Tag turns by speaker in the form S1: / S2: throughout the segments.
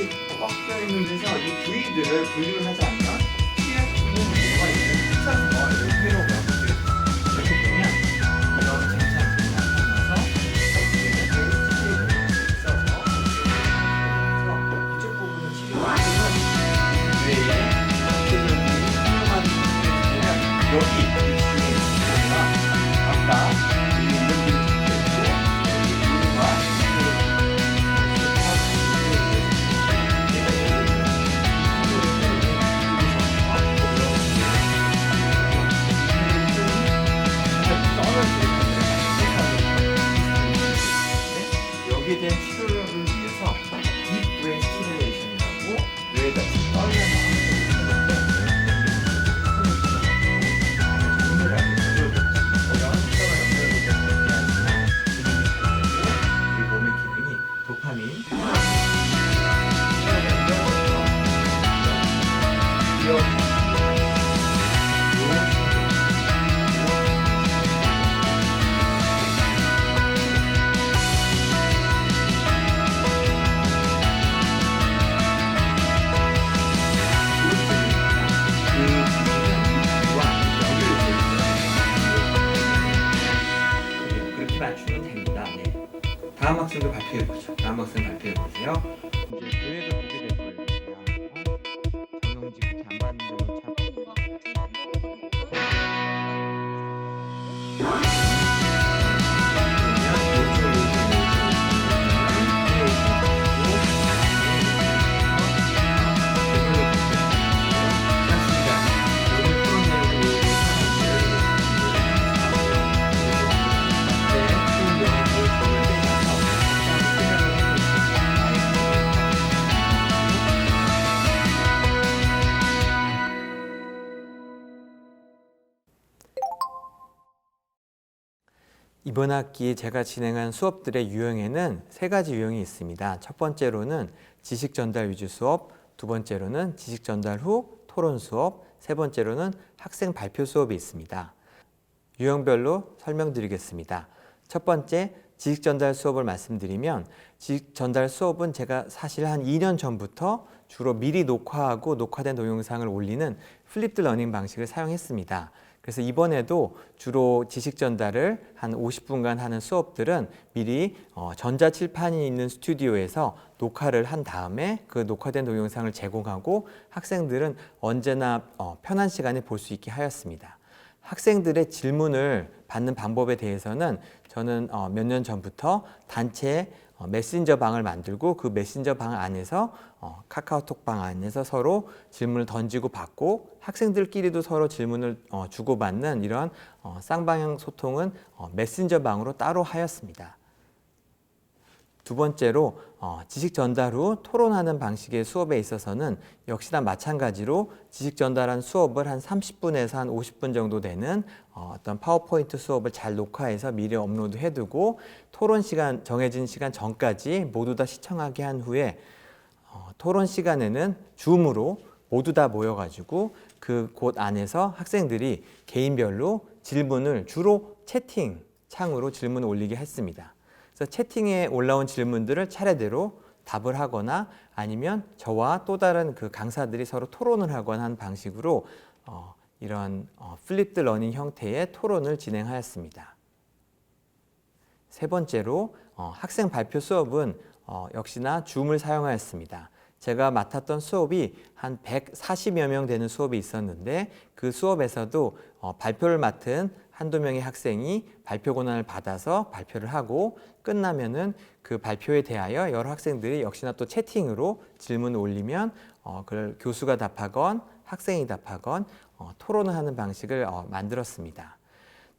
S1: 이렇게 꺾여 있는 데서 이 부위들을 분리를 하지 않으면 피할 수 있는 경우가 있는 특성을 회로가 이렇게 보면 이런 장착들이 나타나서 이쪽 부분을 치료하면서 뇌에 여기 아까 여기에 대한 치료를 위해서 딥 브레인 스티뮬레이션이라고 뇌에다 떨려서 맞추면 됩니다. 네. 다음 학생도 발표해보죠. 다음 학생 발표해보세요. 이제 계획을 보게 될 거예요. 정영지 그렇게 안 받는 데로 이번 학기 제가 진행한 수업들의 유형에는 세 가지 유형이 있습니다. 첫 번째로는 지식 전달 위주 수업, 두 번째로는 지식 전달 후 토론 수업, 세 번째로는 학생 발표 수업이 있습니다. 유형별로 설명드리겠습니다. 첫 번째, 지식 전달 수업을 말씀드리면 지식 전달 수업은 제가 사실 한 2년 전부터 주로 미리 녹화하고 녹화된 동영상을 올리는 플립드 러닝 방식을 사용했습니다. 그래서 이번에도 주로 지식 전달을 한 50분간 하는 수업들은 미리 전자칠판이 있는 스튜디오에서 녹화를 한 다음에 그 녹화된 동영상을 제공하고 학생들은 언제나 편한 시간에 볼 수 있게 하였습니다. 학생들의 질문을 받는 방법에 대해서는 저는 몇 년 전부터 단체 메신저 방을 만들고 그 메신저 방 안에서 카카오톡 방 안에서 서로 질문을 던지고 받고 학생들끼리도 서로 질문을 주고받는 이런 쌍방향 소통은 메신저 방으로 따로 하였습니다. 두 번째로 지식 전달 후 토론하는 방식의 수업에 있어서는 역시나 마찬가지로 지식 전달한 수업을 한 30분에서 한 50분 정도 되는 어떤 파워포인트 수업을 잘 녹화해서 미리 업로드 해두고 토론 시간, 정해진 시간 전까지 모두 다 시청하게 한 후에 토론 시간에는 줌으로 모두 다 모여가지고 그 곳 안에서 학생들이 개인별로 질문을 주로 채팅 창으로 질문을 올리게 했습니다. 그래서 채팅에 올라온 질문들을 차례대로 답을 하거나 아니면 저와 또 다른 그 강사들이 서로 토론을 하거나 한 방식으로 이런 플립드 러닝 형태의 토론을 진행하였습니다. 세 번째로 학생 발표 수업은 역시나 줌을 사용하였습니다. 제가 맡았던 수업이 한 140여 명 되는 수업이 있었는데 그 수업에서도 발표를 맡은 한두 명의 학생이 발표 권한을 받아서 발표를 하고 끝나면은 그 발표에 대하여 여러 학생들이 역시나 또 채팅으로 질문을 올리면 그걸 교수가 답하건 학생이 답하건 토론을 하는 방식을 만들었습니다.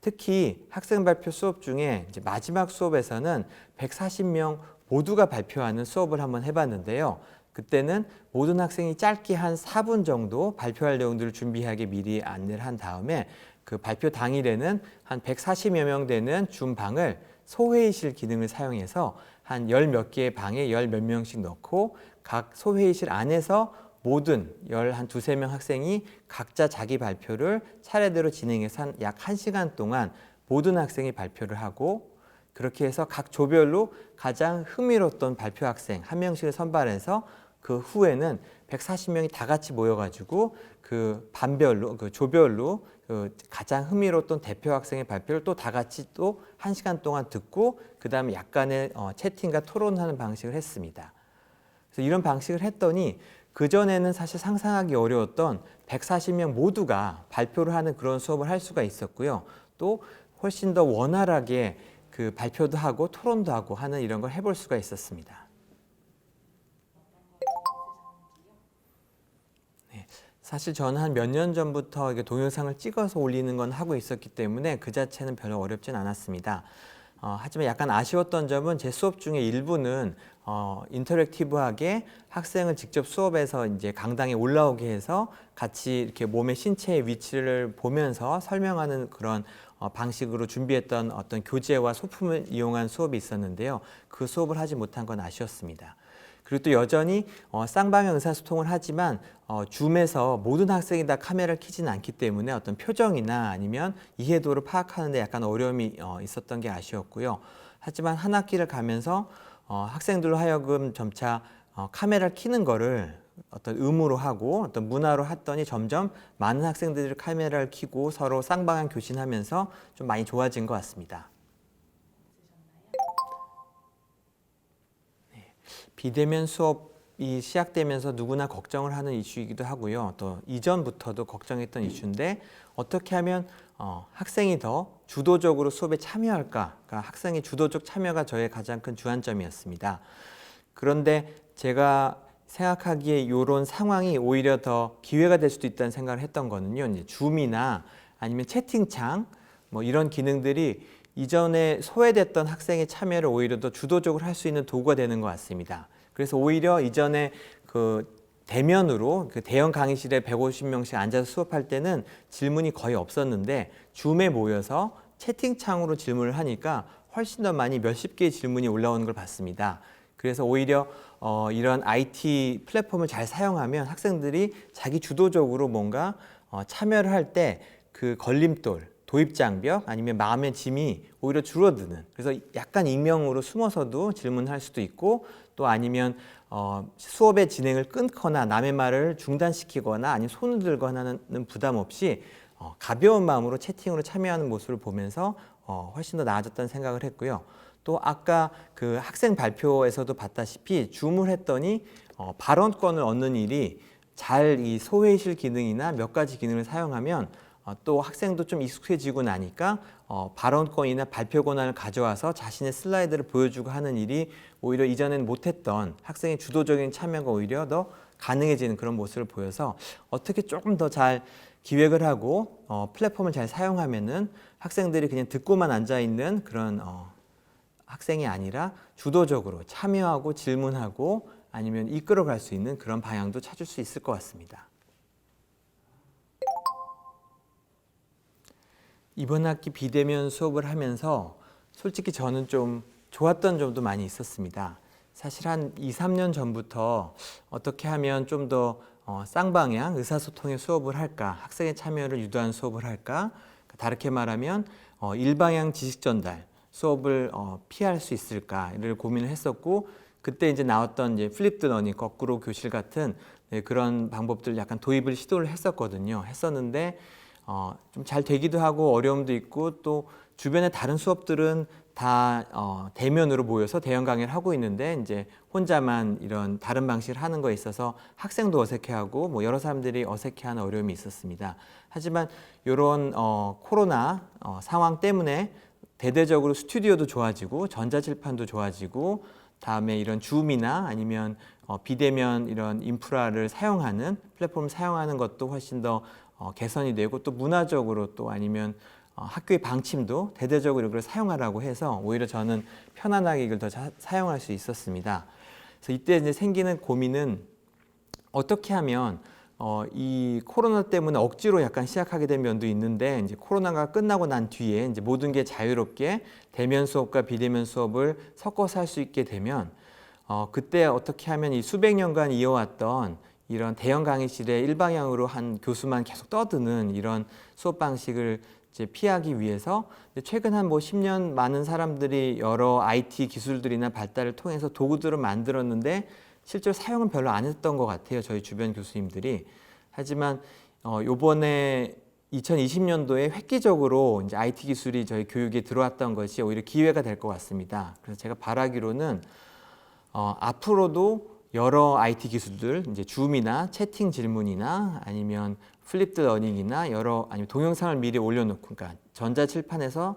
S1: 특히 학생 발표 수업 중에 이제 마지막 수업에서는 140명 모두가 발표하는 수업을 한번 해봤는데요. 그때는 모든 학생이 짧게 한 4분 정도 발표할 내용들을 준비하게 미리 안내를 한 다음에 그 발표 당일에는 한 140여 명 되는 줌 방을 소회의실 기능을 사용해서 한 열 몇 개의 방에 열 몇 명씩 넣고 각 소회의실 안에서 모든 한 두세 명 학생이 각자 자기 발표를 차례대로 진행해서 약 1시간 동안 모든 학생이 발표를 하고 그렇게 해서 각 조별로 가장 흥미로웠던 발표 학생 한 명씩을 선발해서 그 후에는 140명이 다 같이 모여가지고 그 반별로, 그 조별로 그 가장 흥미로웠던 대표 학생의 발표를 또 다 같이 또 1시간 동안 듣고 그 다음에 약간의 채팅과 토론하는 방식을 했습니다. 그래서 이런 방식을 했더니 그전에는 사실 상상하기 어려웠던 140명 모두가 발표를 하는 그런 수업을 할 수가 있었고요. 또 훨씬 더 원활하게 그 발표도 하고 토론도 하고 하는 이런 걸 해볼 수가 있었습니다. 네, 사실 저는 한 몇 년 전부터 동영상을 찍어서 올리는 건 하고 있었기 때문에 그 자체는 별로 어렵진 않았습니다. 하지만 약간 아쉬웠던 점은 제 수업 중에 일부는 인터랙티브하게 학생을 직접 수업에서 이제 강당에 올라오게 해서 같이 이렇게 몸의 신체의 위치를 보면서 설명하는 그런 방식으로 준비했던 어떤 교재와 소품을 이용한 수업이 있었는데요. 그 수업을 하지 못한 건 아쉬웠습니다. 그리고 또 여전히 쌍방향 의사소통을 하지만 줌에서 모든 학생이 다 카메라를 켜지는 않기 때문에 어떤 표정이나 아니면 이해도를 파악하는 데 약간 어려움이 있었던 게 아쉬웠고요. 하지만 한 학기를 가면서 학생들로 하여금 점차 카메라를 켜는 거를 어떤 의무로 하고 어떤 문화로 했더니 점점 많은 학생들이 카메라를 켜고 서로 쌍방향 교신하면서 좀 많이 좋아진 것 같습니다. 비대면 수업이 시작되면서 누구나 걱정을 하는 이슈이기도 하고요. 또 이전부터도 걱정했던 이슈인데 어떻게 하면 학생이 더 주도적으로 수업에 참여할까? 그러니까 학생의 주도적 참여가 저의 가장 큰 주안점이었습니다. 그런데 제가 생각하기에 이런 상황이 오히려 더 기회가 될 수도 있다는 생각을 했던 거는요. 이제 줌이나 아니면 채팅창 뭐 이런 기능들이 이전에 소외됐던 학생의 참여를 오히려 더 주도적으로 할 수 있는 도구가 되는 것 같습니다. 그래서 오히려 이전에 그 대면으로 그 대형 강의실에 150명씩 앉아서 수업할 때는 질문이 거의 없었는데 줌에 모여서 채팅창으로 질문을 하니까 훨씬 더 많이 몇십 개의 질문이 올라오는 걸 봤습니다. 그래서 오히려 이런 IT 플랫폼을 잘 사용하면 학생들이 자기 주도적으로 뭔가 참여를 할 때 그 걸림돌, 도입 장벽 아니면 마음의 짐이 오히려 줄어드는, 그래서 약간 익명으로 숨어서도 질문할 수도 있고 또 아니면 수업의 진행을 끊거나 남의 말을 중단시키거나 아니면 손을 들거나 하는 부담 없이 가벼운 마음으로 채팅으로 참여하는 모습을 보면서 훨씬 더 나아졌다는 생각을 했고요. 또 아까 그 학생 발표에서도 봤다시피 줌을 했더니 발언권을 얻는 일이 잘 이 소회실 기능이나 몇 가지 기능을 사용하면 또 학생도 좀 익숙해지고 나니까 발언권이나 발표 권한을 가져와서 자신의 슬라이드를 보여주고 하는 일이 오히려 이전에는 못했던 학생의 주도적인 참여가 오히려 더 가능해지는 그런 모습을 보여서 어떻게 조금 더 잘 기획을 하고 플랫폼을 잘 사용하면은 학생들이 그냥 듣고만 앉아 있는 그런 학생이 아니라 주도적으로 참여하고 질문하고 아니면 이끌어갈 수 있는 그런 방향도 찾을 수 있을 것 같습니다. 이번 학기 비대면 수업을 하면서 솔직히 저는 좀 좋았던 점도 많이 있었습니다. 사실 한 2, 3년 전부터 어떻게 하면 좀 더 쌍방향 의사소통의 수업을 할까, 학생의 참여를 유도하는 수업을 할까, 다르게 말하면 일방향 지식 전달 수업을 피할 수 있을까를 고민을 했었고, 그때 이제 나왔던 이제 플립드 러닝, 거꾸로 교실 같은 그런 방법들 약간 도입을 시도를 했었는데 좀 잘 되기도 하고 어려움도 있고, 또 주변의 다른 수업들은 다 대면으로 모여서 대형 강의를 하고 있는데 이제 혼자만 이런 다른 방식을 하는 거에 있어서 학생도 어색해하고 뭐 여러 사람들이 어색해하는 어려움이 있었습니다. 하지만 이런 코로나 상황 때문에 대대적으로 스튜디오도 좋아지고 전자칠판도 좋아지고, 다음에 이런 줌이나 아니면 비대면 이런 인프라를 사용하는 플랫폼을 사용하는 것도 훨씬 더 개선이 되고, 또 문화적으로 또 아니면 학교의 방침도 대대적으로 이걸 사용하라고 해서 오히려 저는 편안하게 이걸 더 사용할 수 있었습니다. 그래서 이때 이제 생기는 고민은 어떻게 하면 이 코로나 때문에 억지로 약간 시작하게 된 면도 있는데, 이제 코로나가 끝나고 난 뒤에 이제 모든 게 자유롭게 대면 수업과 비대면 수업을 섞어서 할 수 있게 되면 그때 어떻게 하면 이 수백 년간 이어왔던 이런 대형 강의실에 일방향으로 한 교수만 계속 떠드는 이런 수업 방식을 이제 피하기 위해서 최근 한 10년 많은 사람들이 여러 IT 기술들이나 발달을 통해서 도구들을 만들었는데 실제로 사용은 별로 안 했던 것 같아요. 저희 주변 교수님들이. 하지만 요번에 2020년도에 획기적으로 이제 IT 기술이 저희 교육에 들어왔던 것이 오히려 기회가 될 것 같습니다. 그래서 제가 바라기로는 앞으로도 여러 IT 기술들, 이제 줌이나 채팅 질문이나 아니면 플립드 러닝이나 아니면 동영상을 미리 올려놓고, 그러니까 전자칠판에서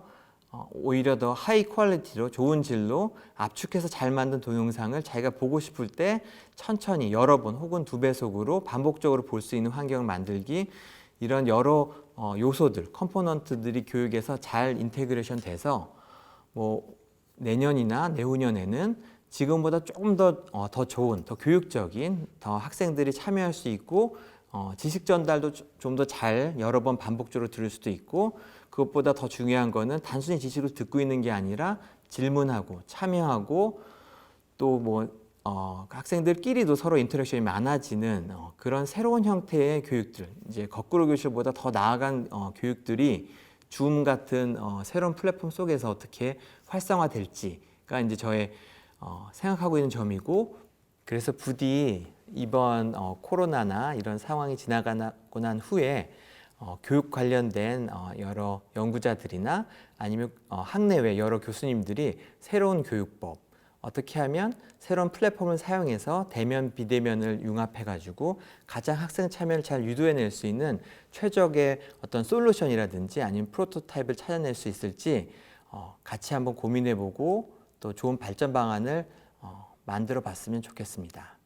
S1: 오히려 더 하이 퀄리티로 좋은 질로 압축해서 잘 만든 동영상을 자기가 보고 싶을 때 천천히 여러 번 혹은 2배속으로 반복적으로 볼 수 있는 환경을 만들기, 이런 여러 요소들, 컴포넌트들이 교육에서 잘 인테그레이션 돼서 뭐 내년이나 내후년에는 지금보다 조금 더 좋은, 더 교육적인, 더 학생들이 참여할 수 있고 지식 전달도 좀 더 잘 여러 번 반복적으로 들을 수도 있고, 그것보다 더 중요한 거는 단순히 지식을 듣고 있는 게 아니라 질문하고 참여하고 또 뭐 학생들끼리도 서로 인터랙션이 많아지는 그런 새로운 형태의 교육들, 이제 거꾸로 교실보다 더 나아간 교육들이 줌 같은 새로운 플랫폼 속에서 어떻게 활성화될지가 이제 저의 생각하고 있는 점이고, 그래서 부디 이번 코로나나 이런 상황이 지나가고 난 후에 교육 관련된 여러 연구자들이나 아니면 학내외 여러 교수님들이 새로운 교육법, 어떻게 하면 새로운 플랫폼을 사용해서 대면, 비대면을 융합해가지고 가장 학생 참여를 잘 유도해낼 수 있는 최적의 어떤 솔루션이라든지 아니면 프로토타입을 찾아낼 수 있을지 같이 한번 고민해보고 또 좋은 발전 방안을 만들어 봤으면 좋겠습니다.